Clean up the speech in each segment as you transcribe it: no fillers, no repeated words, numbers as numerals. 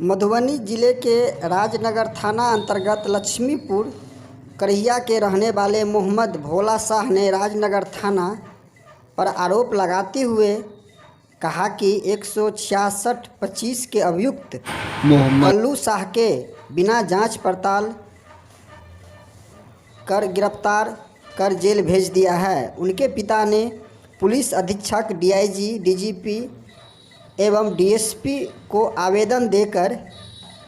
मधुबनी जिले के राजनगर थाना अंतर्गत लक्ष्मीपुर करहिया के रहने वाले मोहम्मद भोला शाह ने राजनगर थाना पर आरोप लगाते हुए कहा कि 166(25) के अभियुक्त कल्लू शाह के बिना जांच पड़ताल कर गिरफ्तार कर जेल भेज दिया है। उनके पिता ने पुलिस अधीक्षक, डीआईजी, डीजीपी एवं डीएसपी को आवेदन देकर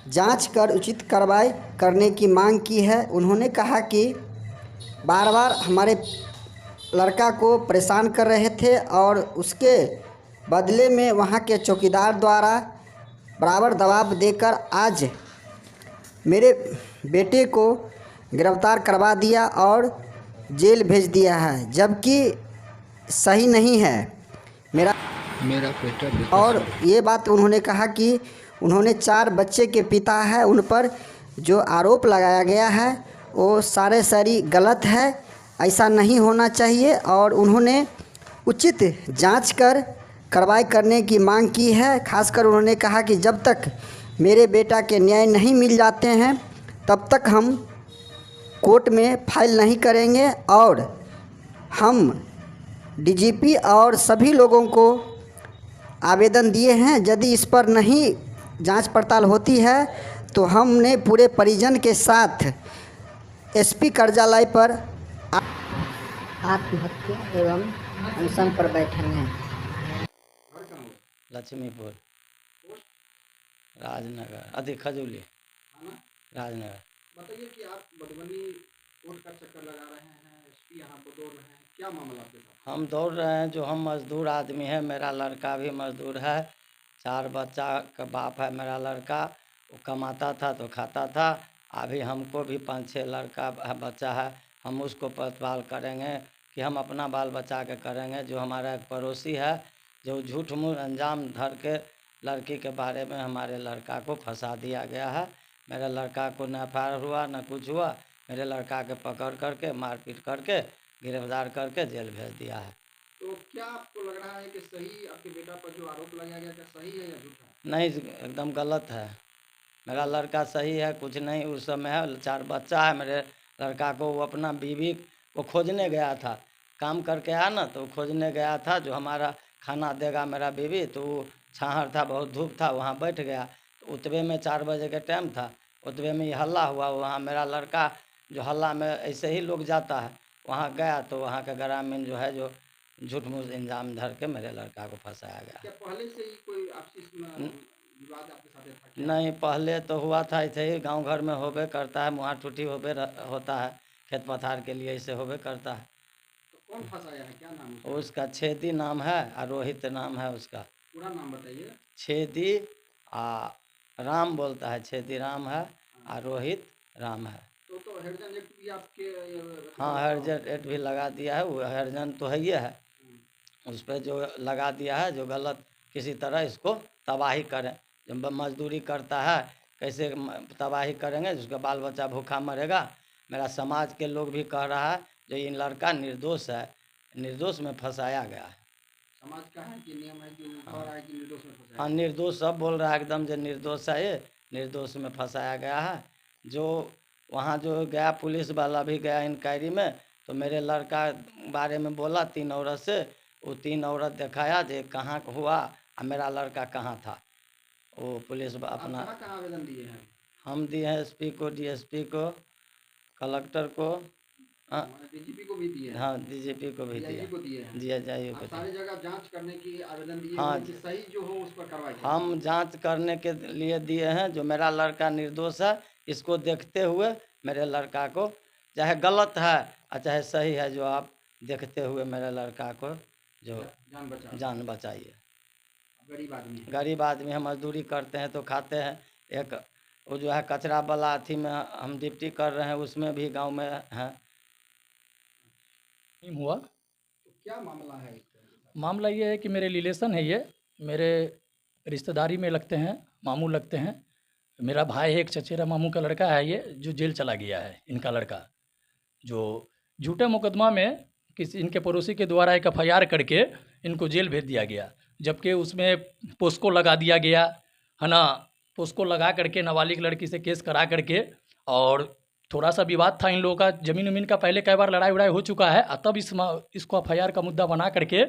जांच कर उचित कार्रवाई करने की मांग की है। उन्होंने कहा कि बार बार हमारे लड़का को परेशान कर रहे थे और उसके बदले में वहां के चौकीदार द्वारा बराबर दबाव देकर आज मेरे बेटे को गिरफ्तार करवा दिया और जेल भेज दिया है, जबकि सही नहीं है। मेरा बेटा और ये बात उन्होंने कहा कि उन्होंने 4 बच्चे के पिता है, उन पर जो आरोप लगाया गया है वो सारी गलत है, ऐसा नहीं होना चाहिए और उन्होंने उचित जांच कर कार्रवाई करने की मांग की है। खासकर उन्होंने कहा कि जब तक मेरे बेटा के न्याय नहीं मिल जाते हैं तब तक हम कोर्ट में फाइल नहीं करेंगे और हम डीजीपी और सभी लोगों को आवेदन दिए हैं। यदि इस पर नहीं जांच पड़ताल होती है तो हमने पूरे परिजन के साथ एसपी कार्यालय पर आत्महत्या एवं अनशन पर बैठे हैं। लक्ष्मीपुर राजनगर अधिक खजूली राजनगर। बताइए कि आप मधुबनी कोर्ट का चक्कर लगा रहे हैं, एसपी यहाँ पर दौड़ रहे हैं, क्या मामला आपके साथ? हम दौड़ रहे हैं, जो हम मजदूर आदमी है, मेरा लड़का भी मजदूर है, 4 बच्चा का बाप है मेरा लड़का। वो कमाता था तो खाता था। अभी हमको भी 5-6 लड़का बच्चा है, हम उसको प्रतिपाल करेंगे कि हम अपना बाल बचा के करेंगे। जो हमारा एक पड़ोसी है जो झूठ मूठ अंजाम धर के लड़की के बारे में हमारे लड़का को फंसा दिया गया है। मेरे लड़का को न एफ.आई.आर. हुआ न कुछ हुआ, मेरे लड़का के पकड़ करके मारपीट करके गिरफ्तार करके जेल भेज दिया है। तो क्या आपको लग रहा है कि सही आपके बेटा पर जो आरोप लगाया गया क्या सही है या झूठा? नहीं, एकदम गलत है। मेरा लड़का सही है, कुछ नहीं उस समय है। 4 बच्चा है मेरे लड़का को। वो अपना बीवी को खोजने गया था, काम करके आया ना तो खोजने गया था जो हमारा खाना देगा मेरा बीवी। तो वो छाहर था, बहुत धूप था, वहाँ बैठ गया। उतबे में 4 बजे के टाइम था, उतबे में ये हल्ला हुआ। वहाँ मेरा लड़का जो हल्ला में ऐसे ही लोग जाता है, वहाँ गया तो वहाँ के ग्रामीण जो है जो झूठ मूठ इंजाम धर के मेरे लड़का को फंसाया गया। क्या पहले से ही कोई आपसी विवाद आपके साथ था क्या? नहीं, पहले तो हुआ था ऐसे ही, गांव घर में होबे करता है, मुँह ठुठी होता है, खेत पथार के लिए ऐसे होबे करता है। तो कौन फंसाया है, क्या नाम है? उसका छेदी नाम है और रोहित नाम है उसका। पूरा नाम बताइए। छेदी राम बोलता है, छेदी राम है और रोहित राम है। तो हरिजन एक्ट भी आपके? हाँ, हरिजन एक्ट भी लगा दिया है। वो हरिजन तो है ही है, उस पर जो लगा दिया है जो गलत किसी तरह इसको तबाही करें। जब मजदूरी करता है कैसे तबाही करेंगे, जिसका बाल बच्चा भूखा मरेगा। मेरा समाज के लोग भी कह रहा है जो ये लड़का निर्दोष है, निर्दोष में फंसाया गया है। समाज का है कि नियम है जो कह रहा है कि निर्दोष में फंसाया? हाँ, निर्दोष सब बोल रहा है एकदम जो निर्दोष है, ये निर्दोष में फंसाया गया है। जो वहाँ जो गया पुलिस वाला भी गया इंक्वायरी में, तो मेरे लड़का बारे में बोला 3 औरत से। वो 3 औरत दिखाया जो कहाँ हुआ और मेरा लड़का कहाँ था। वो पुलिस अपना कहाँ आवेदन दिए हैं? हम दिए हैं एसपी को, डीएसपी को, कलेक्टर को, डीजीपी को भी दिए हैं? हाँ डीजीपी को भी दिया, को दिए हैं? DIG को सारी जगह जांच करने की आवेदन दिए हाँ, हैं कि सही जो हो उस पर कार्रवाई करें। हम जांच करने के लिए दिए हैं। जो मेरा लड़का निर्दोष है, इसको देखते हुए मेरे लड़का को, चाहे गलत है और चाहे सही है, जो आप देखते हुए मेरे लड़का को जो जान बचाइए। गरीब आदमी है, मजदूरी करते हैं तो खाते हैं। एक वो जो है कचरा वाला अथी में हम ड्यूटी कर रहे हैं, उसमें भी गांव में हैं। हुआ तो क्या मामला है? मामला ये है कि मेरे रिलेशन है, ये मेरे रिश्तेदारी में लगते हैं, मामू लगते हैं। मेरा भाई है, एक चचेरा मामू का लड़का है ये, जो जेल चला गया है। इनका लड़का जो झूठे मुकदमा में किसी इनके पड़ोसी के द्वारा एक एफ.आई.आर. करके इनको जेल भेज दिया गया, जबकि उसमें पोस्को लगा दिया गया है ना, तो उसको लगा करके नाबालिग लड़की से केस करा करके, और थोड़ा सा विवाद था इन लोगों का, ज़मीन उमीन का पहले कई बार लड़ाई वड़ाई हो चुका है, तब इसको FIR का मुद्दा बना करके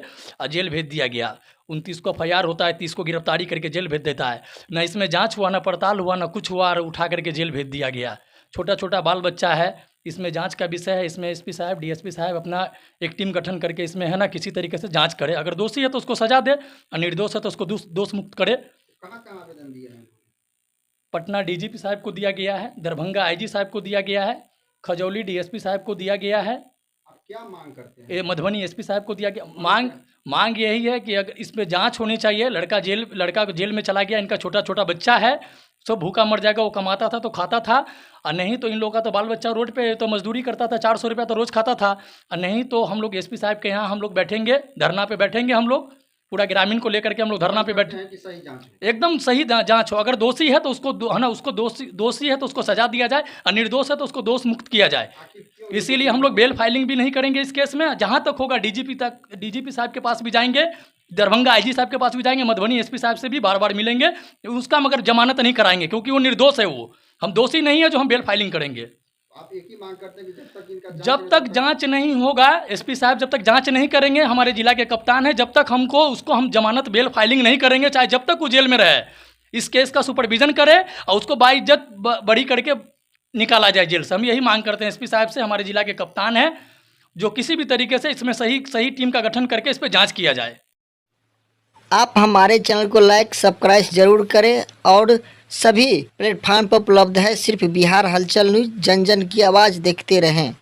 जेल भेज दिया गया। 29 को FIR होता है, 30 को गिरफ्तारी करके जेल भेज देता है। न इसमें जांच हुआ, न पड़ताल हुआ, न कुछ हुआ, और उठा करके जेल भेज दिया गया। छोटा छोटा बाल बच्चा है, इसमें जांच का विषय है। इसमें SP साहब, DSP साहब अपना एक टीम गठन करके इसमें है ना किसी तरीके से जाँच करे। अगर दोषी है तो उसको सजा दे, और निर्दोष है तो उसको दोष मुक्त करे। कहाँ कहाँ आवेदन दिए हैं? पटना DGP साहब को दिया गया है, दरभंगा IG साहब को दिया गया है, खजौली DSP साहब को दिया गया है, आप क्या मांग करते हैं? ये मधुबनी SP साहब को दिया गया। मांग यही है कि अगर इस पे जांच होनी चाहिए। लड़का को जेल में चला गया, इनका छोटा छोटा बच्चा है, सब भूखा मर जाएगा। वो कमाता था तो खाता था, और नहीं तो इन लोगों का तो बाल बच्चा रोड पे तो मजदूरी करता था, 400 रुपया तो रोज़ खाता था। और नहीं तो हम लोग SP साहब के यहाँ हम लोग बैठेंगे, धरना पे बैठेंगे। हम लोग पूरा ग्रामीण को लेकर के हम लोग धरना पे बैठे हैं कि सही जांच हो? एकदम सही जांच हो। अगर दोषी है तो उसको है ना, उसको दोषी है तो उसको सजा दिया जाए, और निर्दोष है तो उसको दोष मुक्त किया जाए। आखिर क्यों? इसीलिए हम लोग बेल फाइलिंग भी नहीं करेंगे इस केस में। जहां तक होगा DGP साहब के पास भी जाएंगे, दरभंगा IG साहब के पास भी जाएंगे, मधुबनी SP साहब से भी बार बार मिलेंगे। उसका मगर जमानत नहीं कराएंगे, क्योंकि वो निर्दोष है। वो हम दोषी नहीं है जो हम बेल फाइलिंग करेंगे। आप एक ही मांग करते हैं कि जब तक जांच नहीं होगा, SP साहब जब तक जांच नहीं करेंगे, हमारे जिला के कप्तान है, जब तक उसको हम जमानत बेल फाइलिंग नहीं करेंगे, चाहे जब तक वो जेल में रहे, इस केस का सुपरविजन करे और उसको बाइज्जत बरी करके निकाला जाए जेल से। हम यही मांग करते हैं SP साहब से। हमारे जिला के कप्तान है, जो किसी भी तरीके से इसमें सही टीम का गठन करके इस पर जाँच किया जाए। आप हमारे चैनल को लाइक सब्सक्राइब जरूर करें, और सभी प्लेटफार्म पर उपलब्ध है। सिर्फ बिहार हलचल न्यूज़, जन जन की आवाज़ देखते रहें।